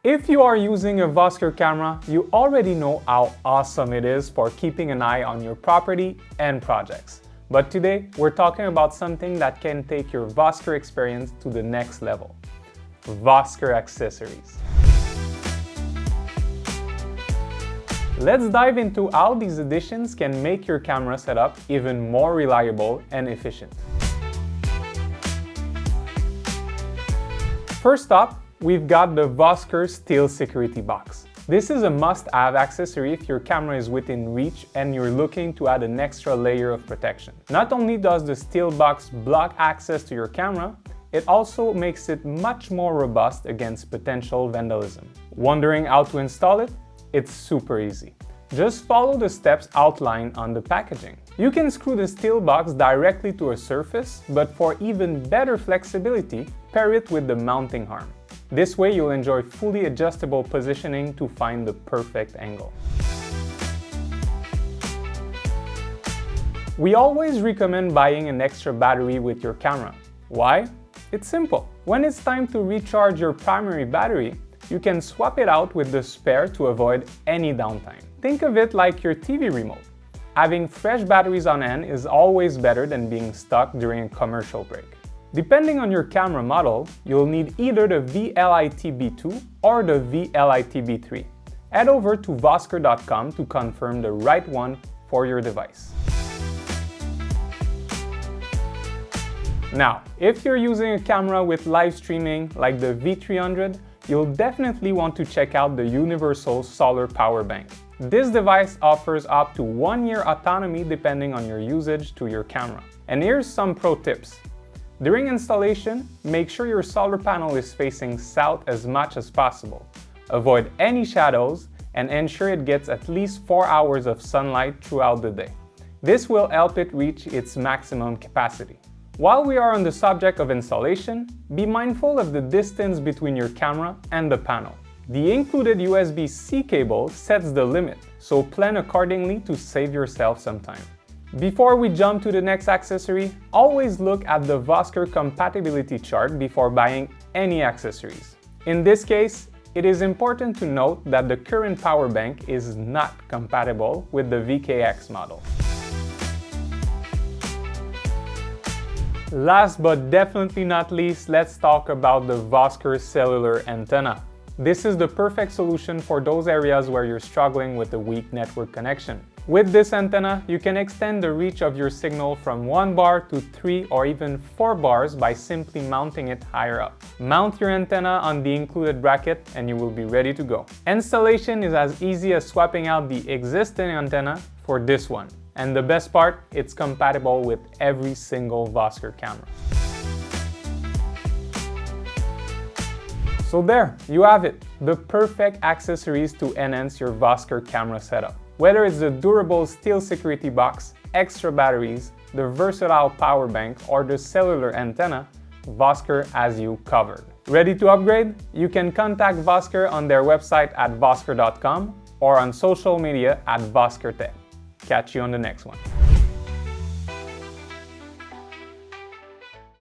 If you are using a VOSKER camera, you already know how awesome it is for keeping an eye on your property and projects. But today, we're talking about something that can take your VOSKER experience to the next level. VOSKER accessories. Let's dive into how these additions can make your camera setup even more reliable and efficient. First up, we've got the VOSKER Steel Security Box. This is a must-have accessory if your camera is within reach and you're looking to add an extra layer of protection. Not only does the steel box block access to your camera, it also makes it much more robust against potential vandalism. Wondering how to install it? It's super easy. Just follow the steps outlined on the packaging. You can screw the steel box directly to a surface, but for even better flexibility, pair it with the mounting arm. This way you'll enjoy fully adjustable positioning to find the perfect angle. We always recommend buying an extra battery with your camera. Why? It's simple. When it's time to recharge your primary battery, you can swap it out with the spare to avoid any downtime. Think of it like your TV remote. Having fresh batteries on hand is always better than being stuck during a commercial break. Depending on your camera model, you'll need either the VLIT-B2 or the VLIT-B3. Head over to vosker.com to confirm the right one for your device. Now, if you're using a camera with live streaming like the V300, you'll definitely want to check out the Universal Solar Power Bank. This device offers up to 1 year autonomy depending on your usage to your camera. And here's some pro tips. During installation, make sure your solar panel is facing south as much as possible. Avoid any shadows and ensure it gets at least 4 hours of sunlight throughout the day. This will help it reach its maximum capacity. While we are on the subject of installation, be mindful of the distance between your camera and the panel. The included USB-C cable sets the limit, so plan accordingly to save yourself some time. Before we jump to the next accessory, always look at the VOSKER compatibility chart before buying any accessories. In this case, it is important to note that the current power bank is not compatible with the VKX model. Last but definitely not least, let's talk about the VOSKER cellular antenna. This is the perfect solution for those areas where you're struggling with a weak network connection. With this antenna, you can extend the reach of your signal from 1 bar to 3 or even 4 bars by simply mounting it higher up. Mount your antenna on the included bracket and you will be ready to go. Installation is as easy as swapping out the existing antenna for this one. And the best part, it's compatible with every single VOSKER camera. So there, you have it, the perfect accessories to enhance your VOSKER camera setup. Whether it's the durable steel security box, extra batteries, the versatile power bank, or the cellular antenna, VOSKER has you covered. Ready to upgrade? You can contact VOSKER on their website at vosker.com or on social media at VoskerTech. Catch you on the next one.